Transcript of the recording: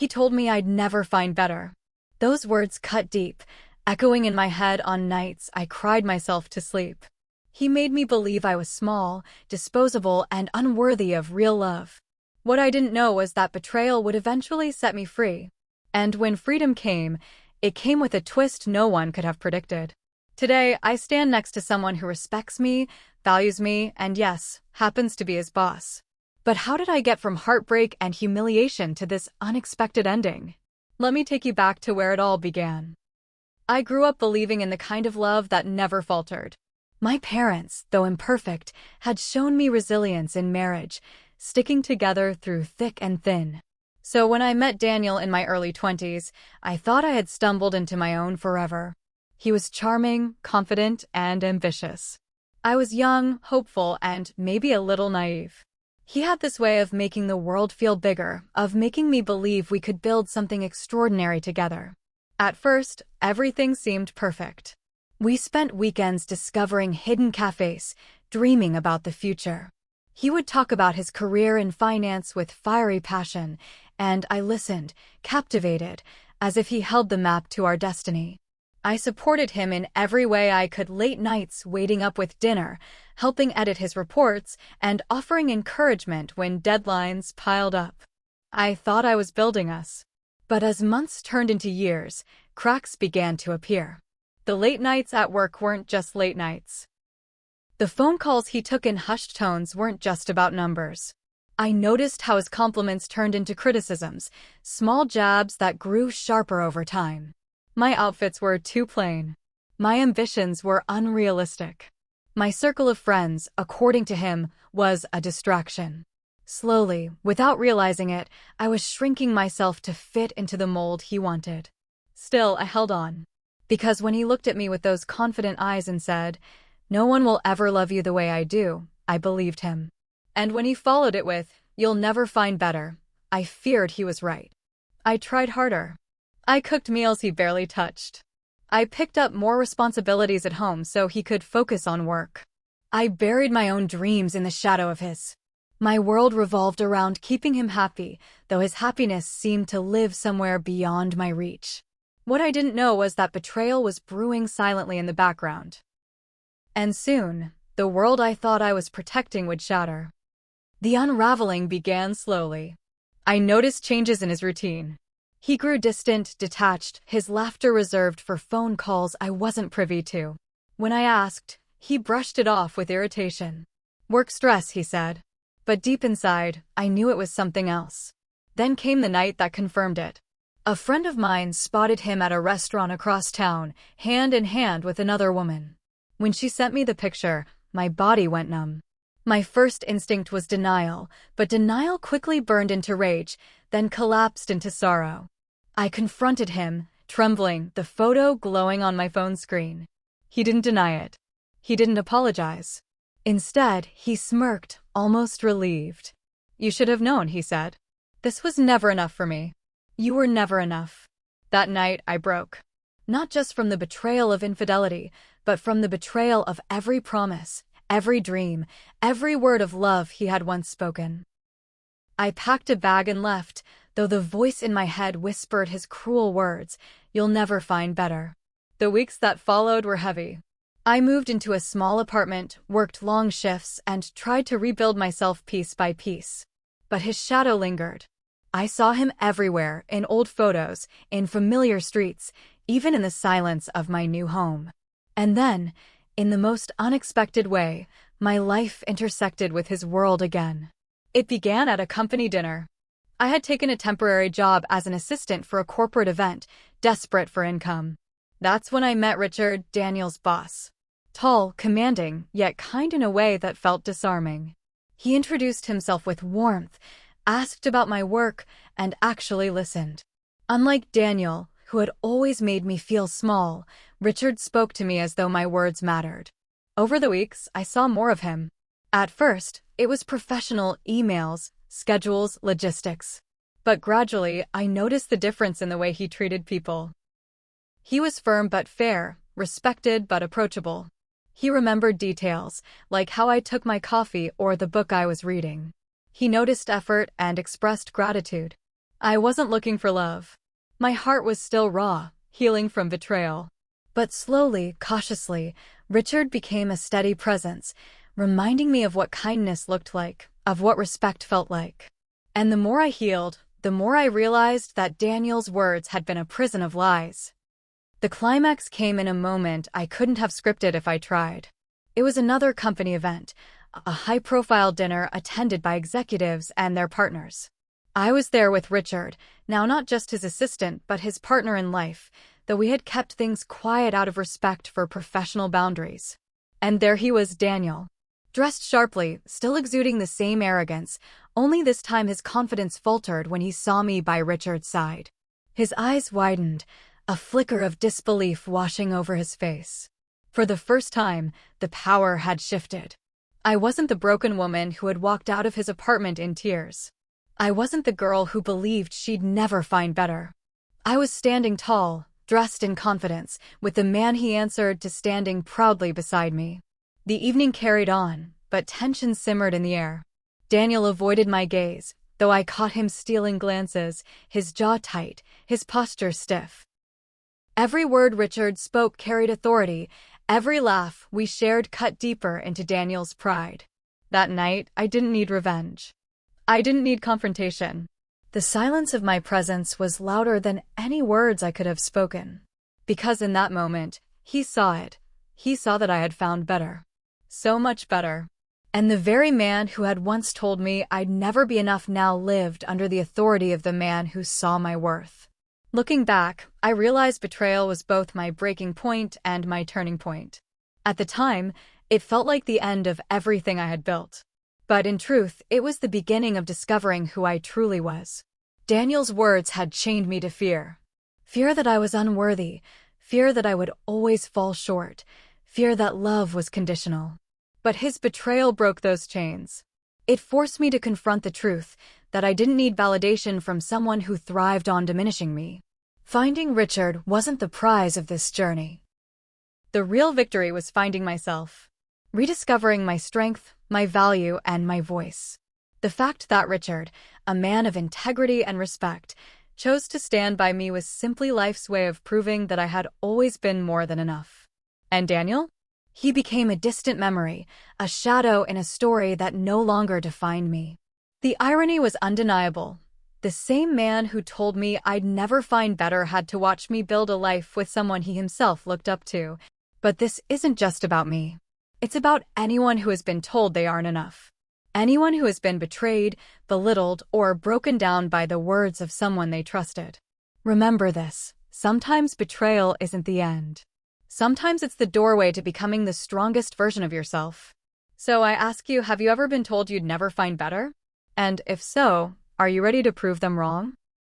He told me I'd never find better. Those words cut deep, echoing in my head on nights I cried myself to sleep. He made me believe I was small, disposable, and unworthy of real love. What I didn't know was that betrayal would eventually set me free. And when freedom came, it came with a twist no one could have predicted. Today, I stand next to someone who respects me, values me, and yes, happens to be his boss. But how did I get from heartbreak and humiliation to this unexpected ending? Let me take you back to where it all began. I grew up believing in the kind of love that never faltered. My parents, though imperfect, had shown me resilience in marriage, sticking together through thick and thin. So when I met Daniel in my early 20s, I thought I had stumbled into my own forever. He was charming, confident, and ambitious. I was young, hopeful, and maybe a little naive. He had this way of making the world feel bigger, of making me believe we could build something extraordinary together. At first, everything seemed perfect. We spent weekends discovering hidden cafes, dreaming about the future. He would talk about his career in finance with fiery passion, and I listened, captivated, as if he held the map to our destiny. I supported him in every way I could, late nights waiting up with dinner, helping edit his reports, and offering encouragement when deadlines piled up. I thought I was building us. But as months turned into years, cracks began to appear. The late nights at work weren't just late nights. The phone calls he took in hushed tones weren't just about numbers. I noticed how his compliments turned into criticisms, small jabs that grew sharper over time. My outfits were too plain. My ambitions were unrealistic. My circle of friends, according to him, was a distraction. Slowly, without realizing it, I was shrinking myself to fit into the mold he wanted. Still, I held on. Because when he looked at me with those confident eyes and said, "No one will ever love you the way I do," I believed him. And when he followed it with, "You'll never find better," I feared he was right. I tried harder. I cooked meals he barely touched. I picked up more responsibilities at home so he could focus on work. I buried my own dreams in the shadow of his. My world revolved around keeping him happy, though his happiness seemed to live somewhere beyond my reach. What I didn't know was that betrayal was brewing silently in the background. And soon, the world I thought I was protecting would shatter. The unraveling began slowly. I noticed changes in his routine. He grew distant, detached, his laughter reserved for phone calls I wasn't privy to. When I asked, he brushed it off with irritation. "Work stress," he said. But deep inside, I knew it was something else. Then came the night that confirmed it. A friend of mine spotted him at a restaurant across town, hand in hand with another woman. When she sent me the picture, my body went numb. My first instinct was denial, but denial quickly burned into rage, then collapsed into sorrow. I confronted him, trembling, the photo glowing on my phone screen. He didn't deny it. He didn't apologize. Instead, he smirked, almost relieved. "You should have known," he said. "This was never enough for me. You were never enough." That night, I broke. Not just from the betrayal of infidelity, but from the betrayal of every promise, every dream, every word of love he had once spoken. I packed a bag and left, though the voice in my head whispered his cruel words, "You'll never find better." The weeks that followed were heavy. I moved into a small apartment, worked long shifts, and tried to rebuild myself piece by piece. But his shadow lingered. I saw him everywhere, in old photos, in familiar streets, even in the silence of my new home. And then, in the most unexpected way, my life intersected with his world again. It began at a company dinner. I had taken a temporary job as an assistant for a corporate event, desperate for income. That's when I met Richard, Daniel's boss. Tall, commanding, yet kind in a way that felt disarming. He introduced himself with warmth, asked about my work, and actually listened. Unlike Daniel, who had always made me feel small, Richard spoke to me as though my words mattered. Over the weeks, I saw more of him. At first, it was professional emails, schedules, logistics. But gradually, I noticed the difference in the way he treated people. He was firm but fair, respected but approachable. He remembered details, like how I took my coffee or the book I was reading. He noticed effort and expressed gratitude. I wasn't looking for love. My heart was still raw, healing from betrayal. But slowly, cautiously, Richard became a steady presence, reminding me of what kindness looked like, of what respect felt like. And the more I healed, the more I realized that Daniel's words had been a prison of lies. The climax came in a moment I couldn't have scripted if I tried. It was another company event, a high-profile dinner attended by executives and their partners. I was there with Richard, now not just his assistant but his partner in life, though we had kept things quiet out of respect for professional boundaries. And there he was, Daniel. Dressed sharply, still exuding the same arrogance, only this time his confidence faltered when he saw me by Richard's side. His eyes widened, a flicker of disbelief washing over his face. For the first time, the power had shifted. I wasn't the broken woman who had walked out of his apartment in tears. I wasn't the girl who believed she'd never find better. I was standing tall, dressed in confidence, with the man he answered to standing proudly beside me. The evening carried on, but tension simmered in the air. Daniel avoided my gaze, though I caught him stealing glances, his jaw tight, his posture stiff. Every word Richard spoke carried authority. Every laugh we shared cut deeper into Daniel's pride. That night, I didn't need revenge. I didn't need confrontation. The silence of my presence was louder than any words I could have spoken. Because in that moment, he saw it. He saw that I had found better. So much better. And the very man who had once told me I'd never be enough now lived under the authority of the man who saw my worth. Looking back, I realized betrayal was both my breaking point and my turning point. At the time, it felt like the end of everything I had built. But in truth, it was the beginning of discovering who I truly was. Daniel's words had chained me to fear. Fear that I was unworthy, fear that I would always fall short, fear that love was conditional. But his betrayal broke those chains. It forced me to confront the truth that I didn't need validation from someone who thrived on diminishing me. Finding Richard wasn't the prize of this journey. The real victory was finding myself, rediscovering my strength, my value, and my voice. The fact that Richard, a man of integrity and respect, chose to stand by me was simply life's way of proving that I had always been more than enough. And Daniel? He became a distant memory, a shadow in a story that no longer defined me. The irony was undeniable. The same man who told me I'd never find better had to watch me build a life with someone he himself looked up to. But this isn't just about me. It's about anyone who has been told they aren't enough. Anyone who has been betrayed, belittled, or broken down by the words of someone they trusted. Remember this: sometimes betrayal isn't the end. Sometimes it's the doorway to becoming the strongest version of yourself. So I ask you, have you ever been told you'd never find better? And if so, are you ready to prove them wrong?